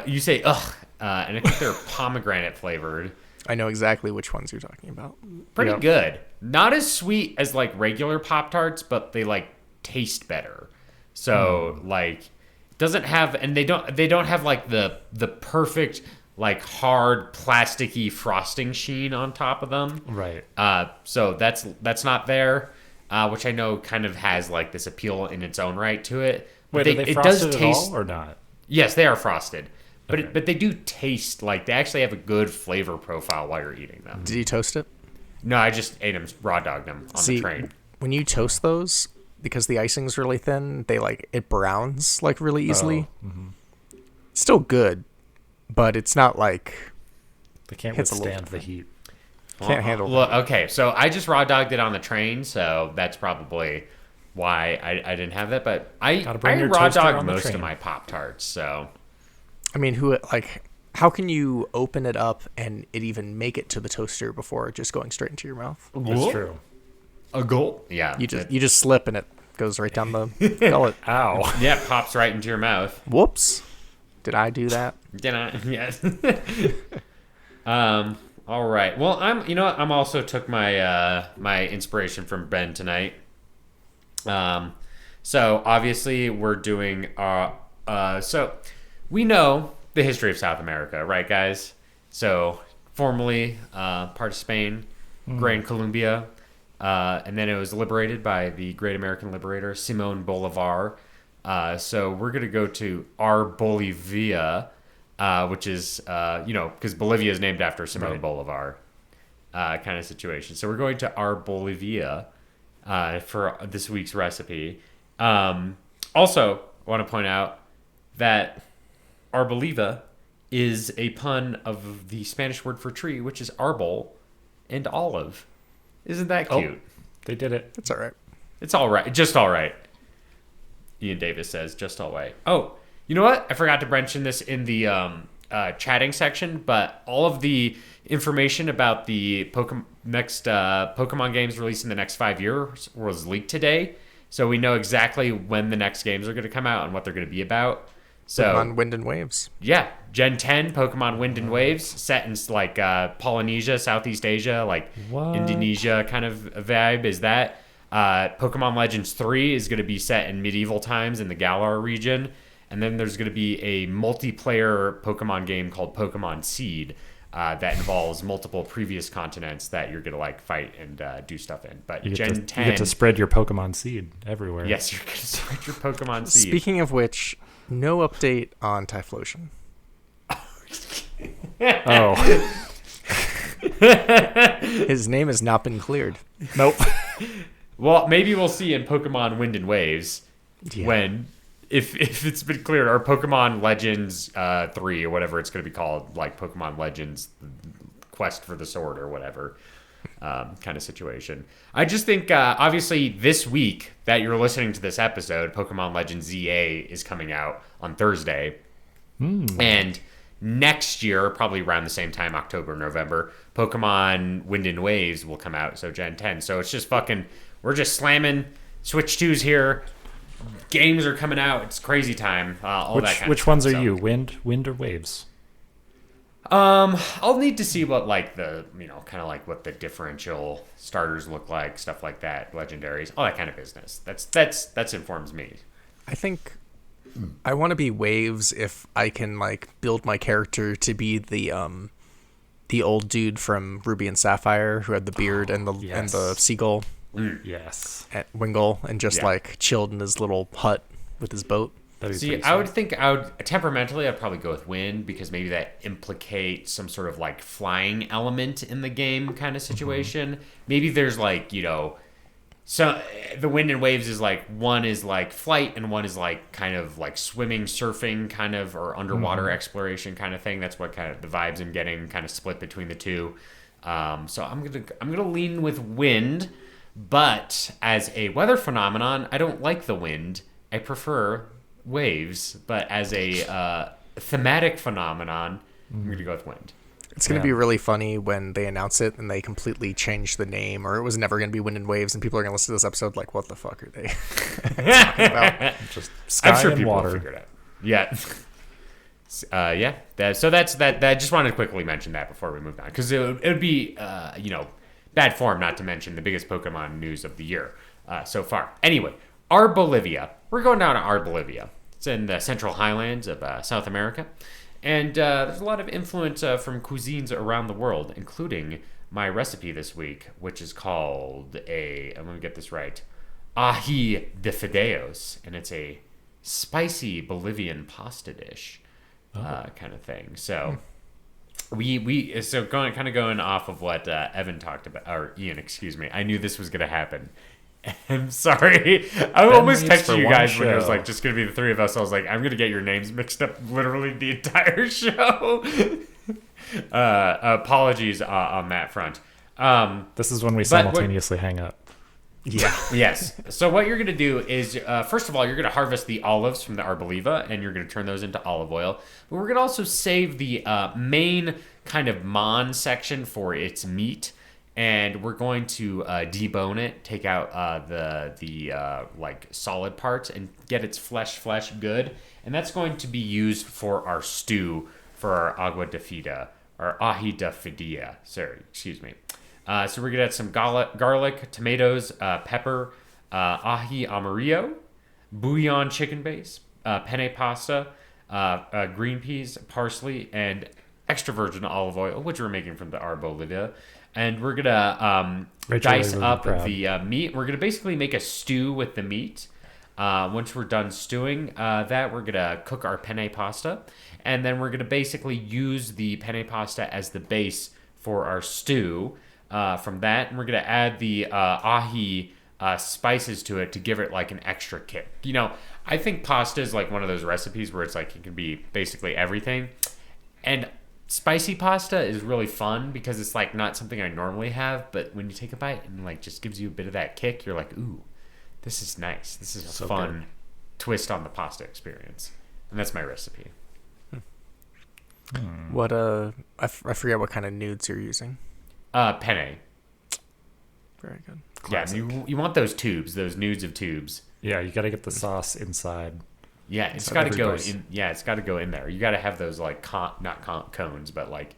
B: You say, ugh. And I think they're pomegranate flavored.
D: I know exactly which ones you're talking about.
B: Pretty
C: Yep.
B: good. Not as sweet as like regular Pop-Tarts, but they like taste better. So like doesn't have, and they don't have like the perfect like hard plasticky frosting sheen on top of them.
C: Right.
B: So that's not there, which I know kind of has like this appeal in its own right to it. But
C: Wait, are they frosted at all or not?
B: Yes, they are frosted. But
C: Okay.
B: but they do taste like they actually have a good flavor profile while you're eating them.
D: Did you toast it?
B: No, I just ate them, raw dogged them on
D: See,
B: the train.
D: when you toast those, because the icing's really thin, they like it browns like really easily.
C: Oh,
D: Still good, but it's not like
C: They can't
D: Hits a little
C: withstand the heat.
D: Can't handle
B: Look, okay, so I just raw dogged it on the train, so that's probably why I didn't have that. But I
C: bring your
B: raw
C: toaster
B: dogged
C: on the
B: most of
C: train.
B: my Pop-Tarts, so...
D: I mean, how can you open it up and it even make it to the toaster before just going straight into your mouth?
C: That's true.
B: A gulp? Yeah.
D: You just slip and it goes right down the gullet.
C: Ow.
B: Yeah, pops right into your mouth.
D: Whoops. Did I do that?
B: Did I? Yes. All right. Well, I'm also took my my inspiration from Ben tonight. So obviously we're doing so we know the history of South America, right, guys? So formerly part of Spain, Gran Colombia, and then it was liberated by the great American liberator Simón Bolívar. So we're gonna go to Arbolivia, which is because Bolivia is named after Simón Bolívar, kind of situation. So we're going to Arbolivia for this week's recipe. Also, I want to point out that Arboliva is a pun of the Spanish word for tree, which is arbol and olive. Isn't that cute?
C: They did it.
D: It's all right.
B: It's all right. Just all right. Ian Davis says, just all right. Oh, you know what? I forgot to mention this in the chatting section, but all of the information about the next Pokemon games released in the next 5 years was leaked today. So we know exactly when the next games are going to come out and what they're going to be about. So
D: Pokemon Wind and Waves.
B: yeah, Gen 10 Pokemon Wind and Waves set in like Polynesia, Southeast Asia, like
C: What?
B: Indonesia kind of vibe is that. Pokemon Legends 3 is going to be set in medieval times in the Galar region. And then there's going to be a multiplayer Pokemon game called Pokemon Seed that involves multiple previous continents that you're going to like fight and do stuff in. But
C: You
B: Gen
C: get,
B: 10...
C: you get to spread your Pokemon seed everywhere.
B: Yes, you're going to spread your Pokemon Seed.
D: Speaking of which, no update on Typhlosion.
C: Oh.
D: His name has not been cleared.
C: Nope.
B: Well, maybe we'll see in Pokemon Wind and Waves
D: Yeah.
B: when, if it's been cleared, or Pokemon Legends 3 or whatever it's going to be called, like Pokemon Legends Quest for the Sword or whatever kind of situation. I just think, obviously, this week that you're listening to this episode, Pokemon Legends ZA is coming out on Thursday. And next year, probably around the same time, October, November, Pokemon Wind and Waves will come out, so Gen 10. So it's just fucking... We're just slamming Switch 2s here. Games are coming out. It's crazy time. All that kind
C: Which
B: of stuff.
C: ones are
B: So,
C: you? Wind or waves?
B: I'll need to see what like the kind of like what the differential starters look like, stuff like that, legendaries, all that kind of business. That's informs me.
D: I think I want to be Waves if I can like build my character to be the old dude from Ruby and Sapphire who had the beard and the
C: yes.
D: seagull
C: Yes.
D: at Wingull and just
B: Yeah.
D: like chilled in his little hut with his boat.
C: That'd be
B: See,
C: pretty
B: I would
C: sick.
B: think temperamentally, I'd probably go with wind because maybe that implicates some sort of like flying element in the game kind of situation. Maybe there's like, so the wind and waves is like one is like flight and one is like kind of like swimming, surfing kind of, or underwater exploration kind of thing. That's what kind of the vibes I'm getting kind of split between the two. So I'm gonna lean with wind, but as a weather phenomenon, I don't like the wind. I prefer waves, but as a thematic phenomenon, I'm going to go with wind.
D: It's going to be really funny when they announce it and they completely change the name, or it was never going to be Wind and Waves, and people are going to listen to this episode like, what the fuck are they talking about?
C: Just sky
B: I'm sure
C: and
B: people
C: water.
B: will figure it out. Yeah. Yeah. So that's that. I just wanted to quickly mention that before we moved on, because it would be, bad form not to mention the biggest Pokemon news of the year so far. Anyway, Arbolivia. We're going down to Arbolivia. It's in the Central Highlands of South America. And there's a lot of influence from cuisines around the world, including my recipe this week, which is called I'm going to get this right, ají de fideos. And it's a spicy Bolivian pasta dish kind of thing. So going off of what Evan talked about, or Ian, excuse me. I knew this was going to happen. I'm sorry. I almost
C: meets
B: texted
C: for
B: you
C: one
B: guys when it was
C: show.
B: like just gonna be the three of us. I was like, I'm gonna get your names mixed up literally the entire show. Apologies on that front.
C: This is when we
B: But
C: simultaneously hang up.
D: Yeah.
B: Yes. So what you're going to do is, first of all, you're going to harvest the olives from the Arboliva, and you're going to turn those into olive oil. But we're going to also save the main kind of mon section for its meat, and we're going to debone it, take out the like solid parts, and get its flesh good. And that's going to be used for our stew, for our agua de fida, or ají de fidea. Sorry, excuse me. So we're gonna add some garlic, tomatoes, pepper, ají amarillo, bouillon chicken base, penne pasta, green peas, parsley, and extra virgin olive oil, which we're making from the Arboliva. And we're gonna dice up the meat. We're gonna basically make a stew with the meat. Once we're done stewing that, we're gonna cook our penne pasta, and then we're gonna basically use the penne pasta as the base for our stew. From that, and we're gonna add the ají spices to it to give it like an extra kick. You know, I think pasta is like one of those recipes where it's like it can be basically everything, and spicy pasta is really fun because it's like not something I normally have, but when you take a bite and like just gives you a bit of that kick, you're like, ooh, this is nice. This is a
C: So
B: fun
C: good.
B: twist on the pasta experience, and that's my recipe.
D: What I forget what kind of nudes you're using.
B: Penne.
D: Very good.
B: Yeah, you want those tubes, those nudes of tubes.
C: Yeah, you got to get the sauce inside.
B: Yeah, it's
C: So
B: got to
C: every
B: go
C: place.
B: in. Yeah, it's got to go in there. You got to have those like cones, but like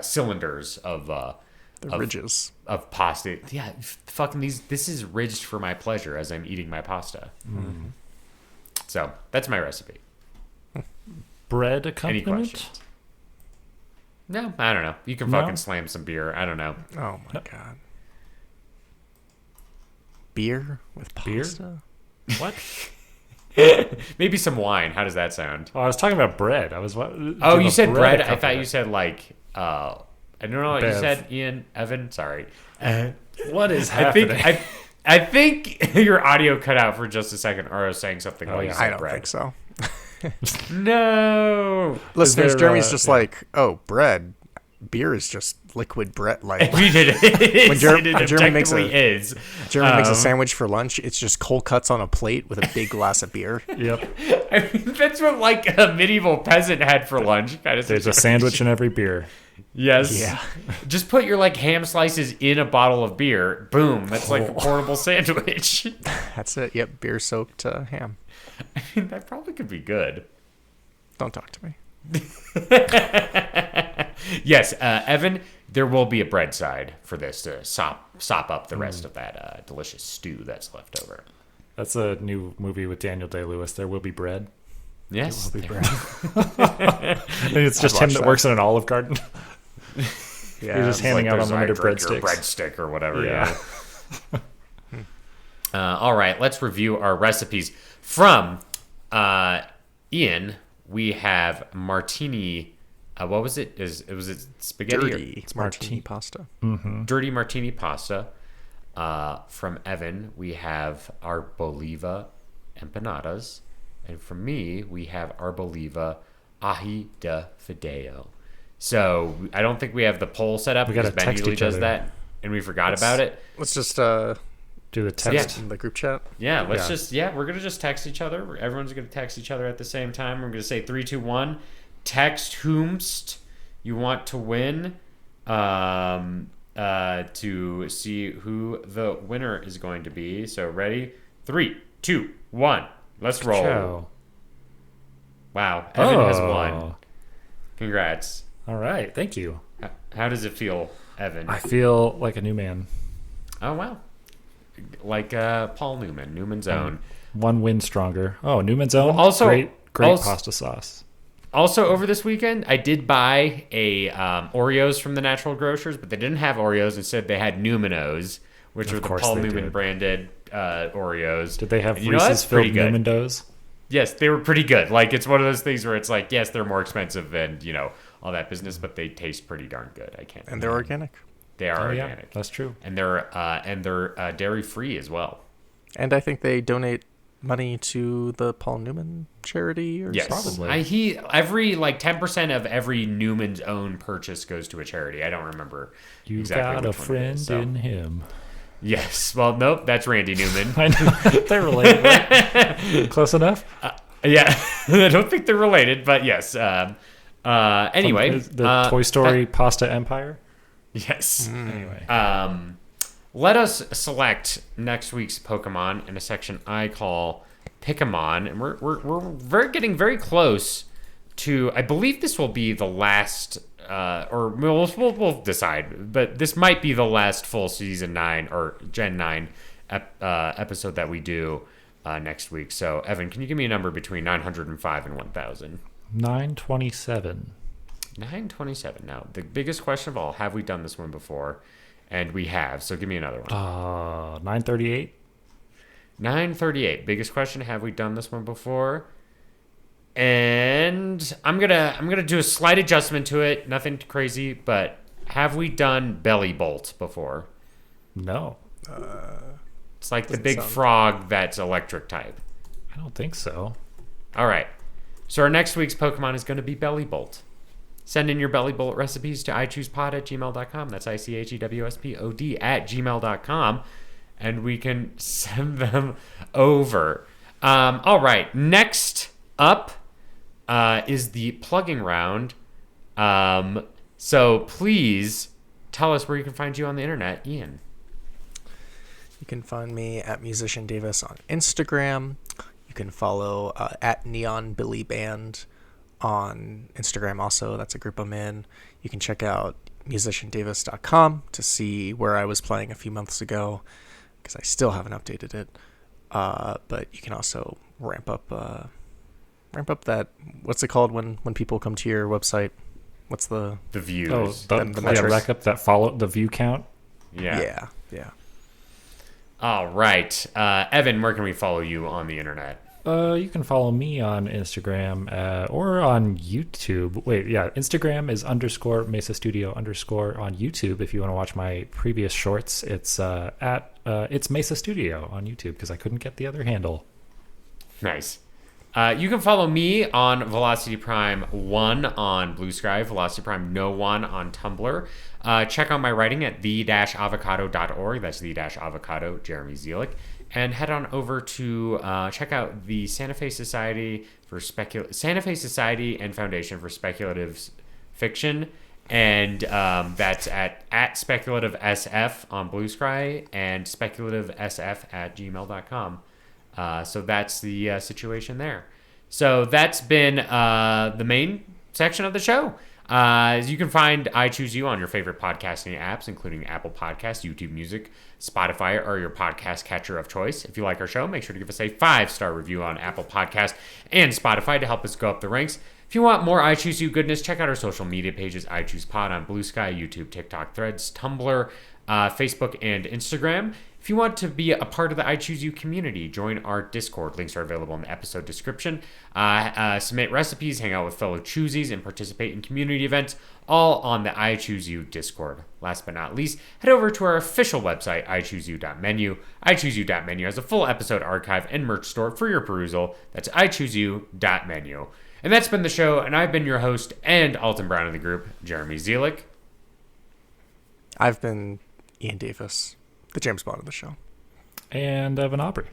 B: cylinders of
D: The ridges.
B: of pasta. Yeah, fucking these. This is ridged for my pleasure as I'm eating my pasta.
C: Mm-hmm.
B: So that's my recipe.
C: Bread
B: Any
C: accompaniment?
B: questions? No, I don't know. You can
C: No?
B: fucking slam some beer. I don't know.
D: Oh my god. Beer with
C: Beer?
D: pasta?
C: What?
B: Maybe some wine. How does that sound?
C: Oh, I was talking about bread. I was.
B: Oh, you said bread. I thought you said like. I don't know what you
C: Bev.
B: said, Ian. Evan. Sorry.
C: What is
B: I
C: happening?
B: think I think your audio cut out for just a second, or I was saying something
C: Oh,
B: while you
C: yeah.
B: said
D: I don't
B: bread.
D: think so.
B: No.
D: Listeners,
C: there,
D: Jeremy's just
C: yeah.
D: like, oh, bread. Beer is just liquid bread. Like
B: We did it.
D: When Jer-
B: It
D: when Jeremy makes
B: objectively is.
D: Jeremy makes a sandwich for lunch. It's just cold cuts on a plate with a big glass of beer.
C: Yep.
B: I mean, that's what like a medieval peasant had for lunch. Kind of
C: There's a
B: situation.
C: sandwich in every beer.
B: Yes.
D: Yeah.
B: Just put your like ham slices in a bottle of beer. Boom. That's like a portable sandwich.
D: That's it. Yep, beer soaked ham.
B: I mean, that probably could be good.
D: Don't talk to me.
B: Yes, Evan, there will be a bread side for this to sop up the rest of that delicious stew that's left over.
C: That's a new movie with Daniel Day-Lewis. There will be bread.
B: Yes.
D: Will be bread.
C: And it's just him
D: watch
C: that
D: that.
C: works in an Olive Garden.
D: Yeah.
C: You're just handing out
B: there's
C: unlimited
B: like your
C: breadsticks.
B: breadstick or whatever.
C: Yeah.
B: All right, let's review our recipes from Ian. We have martini. What was it? Was it spaghetti?
D: Dirty. It's martini pasta.
B: Dirty martini pasta. From Evan, we have Arboliva empanadas. And from me, we have Arboliva ají de fideo. So I don't think we have the poll set up
C: We gotta
B: because Ben
C: text
B: usually
C: each
B: does
C: other.
B: that, and we forgot about it.
D: Let's just
C: Do the text.
D: in the group chat.
B: Yeah, let's
C: Yeah.
B: just we're gonna just text each other. Everyone's gonna text each other at the same time. We're gonna say 3, 2, 1. Text whomst you want to win, to see who the winner is going to be. So ready? 3, 2, 1. Let's roll.
C: Ciao.
B: Wow, Evan has
C: Oh.
B: won. Congrats.
C: All right. Thank you.
B: How does it feel, Evan?
C: I feel like a new man.
B: Oh wow, like Paul Newman, Newman's own.
C: One win stronger. Oh, Newman's Own.
B: Well, also-
C: great
B: also-
C: pasta sauce.
B: Also, over this weekend, I did buy a Oreos from the Natural Grocers, but they didn't have Oreos. Instead, they had Numinos, which
C: Of
B: are the
C: course
B: Paul
C: they
B: Newman
C: did.
B: branded Oreos.
C: Did they have
B: And you know, that's
C: Reese's
B: pretty
C: filled
B: good.
C: Newman-Dos?
B: Yes, they were pretty good. Like, it's one of those things where it's like, yes, they're more expensive and, you know, all that business, but they taste pretty darn good. I can't.
D: And they're organic.
B: They are
C: Oh, yeah,
B: organic.
C: that's true.
B: And they're dairy free as well.
D: And I think they donate money to the Paul Newman charity? Or
B: Yes,
C: Probably.
B: every like 10% of every Newman's own purchase goes to a charity. I don't remember
C: You
B: exactly
C: got a
B: which one it
C: friend
B: is, so.
C: in him.
B: Yes. Well, nope. That's Randy Newman.
C: I know. They're related, right? Close enough?
B: Yeah, I don't think they're related, but yes. Anyway,
C: The Toy Story Pasta Empire?
B: yes.
C: Anyway.
B: Let us select next week's Pokemon in a section I call Pick'emon, and we're getting very close to. I believe this will be the last, or we'll decide, but this might be the last full season 9 or Gen 9 episode that we do next week. So, Evan, can you give me a number between 905 and 1,000?
C: 927.
B: 927. Now, the biggest question of all: have we done this one before? And we have. So, give me another one.
C: 938.
B: 938. Biggest question: have we done this one before? And I'm gonna do a slight adjustment to it. Nothing crazy, but have we done Belly Bolt before?
C: No.
B: It's like the
D: Doesn't
B: big
D: sound-
B: frog that's electric type.
C: I don't think so.
B: All right. So our next week's Pokemon is going to be Belly Bolt. Send in your Belly Bolt recipes to ichoosepod@gmail.com. That's ICHEWSPOD @gmail.com. And we can send them over. All right. Next up is the plugging round. So please tell us where you can find you on the internet, Ian.
D: You can find me at Musician Davis on Instagram. You can follow at Neon Billy Band on Instagram also. That's a group I'm in. You can check out musiciandavis.com to see where I was playing a few months ago, because I still haven't updated it. But you can also ramp up that, what's it called when people come to your website? What's the
B: views?
C: Oh,
D: the metrics.
C: rack up that follow the view count.
B: Yeah.
D: Yeah.
B: All right. Evan, where can we follow you on the internet?
C: You can follow me on Instagram or on YouTube. Wait, yeah, Instagram is _Mesa Studio_ on YouTube. If you want to watch my previous shorts, it's it's Mesa Studio on YouTube, because I couldn't get the other handle.
B: Nice. You can follow me on Velocity Prime 1 on Blue Sky, Velocity Prime No 1 on Tumblr. Check out my writing at the-avocado.org. That's the-avocado, Jeremy Zielik. And head on over to check out the Santa Fe Society and Foundation for Speculative Fiction. And that's at Speculative SF on Blue Sky and speculativesf@gmail.com. So that's the situation there. So that's been the main section of the show. You can find I Choose You on your favorite podcasting apps, including Apple Podcasts, YouTube Music, Spotify, or your podcast catcher of choice. If you like our show, make sure to give us a 5-star review on Apple Podcasts and Spotify to help us go up the ranks. If you want more I Choose You goodness, check out our social media pages, I Choose Pod on Blue Sky, YouTube, TikTok, Threads, Tumblr, Facebook, and Instagram. If you want to be a part of the I Choose You community, join our Discord. Links are available in the episode description. Submit recipes, hang out with fellow Choosies, and participate in community events, all on the I Choose You Discord. Last but not least, head over to our official website, ichooseyou.menu. ichooseyou.menu has a full episode archive and merch store for your perusal. That's ichooseyou.menu. And that's been the show, and I've been your host and Alton Brown of the group, Jeremy Zielik.
D: I've been Ian Davis, the James Bond of the show.
C: And Evan Aubrey.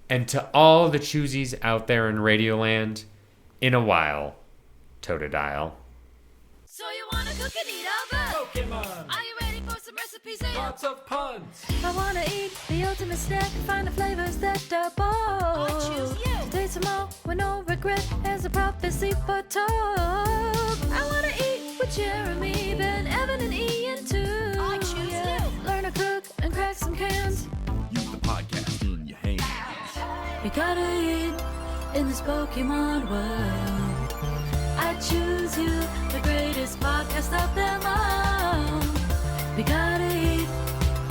B: And to all the choosies out there in Radioland, in a while, Totodile.
A: So you wanna cook and eat over?
E: Pokemon,
A: Are you ready for some recipes and
E: lots of puns.
A: I wanna eat the ultimate snack, find the flavors that are bold.
E: I choose you.
A: Taste them all with no regret, as a prophecy foretold. I wanna eat with Jeremy, Ben, Evan, and Ian too.
E: I choose you.
A: Learn to cook and crack some cans.
F: Use the podcast in your hands.
A: We gotta eat in this Pokemon world. I choose you, the greatest podcast of them all. We gotta eat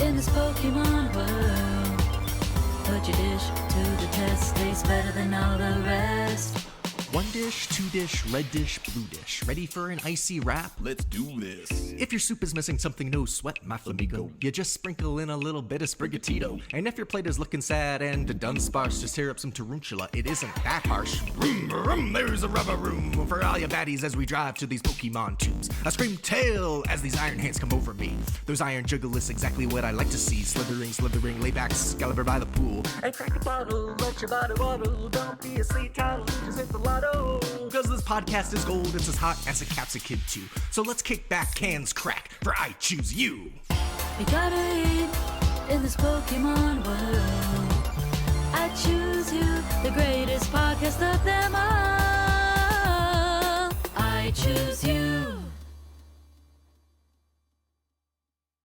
A: in this Pokemon world. Put your dish to the test, tastes better than all the rest.
F: One dish
D: dish, two dish, red dish, blue dish. Ready for an icy wrap?
F: Let's do this.
D: If your soup is missing something, no sweat, my flamigo. You just sprinkle in a little bit of sprigatito. And if your plate is looking sad and done sparse, just tear up some tarantula. It isn't that harsh. Vroom, vroom, there's a rubber room for all your baddies as we drive to these Pokemon tubes. I scream tail as these iron hands come over me. Those iron juggalists, exactly what I like to see. Slithering, lay back, Excalibur by the pool. And crack the bottle, let your body waddle. Don't be a sleep title, just hit the lotto. Cause this podcast is gold, it's as hot as a cap's a kid too. So let's kick back, cans crack, for I choose you.
A: We gotta eat in this Pokemon world. I choose you, the greatest podcast of them all.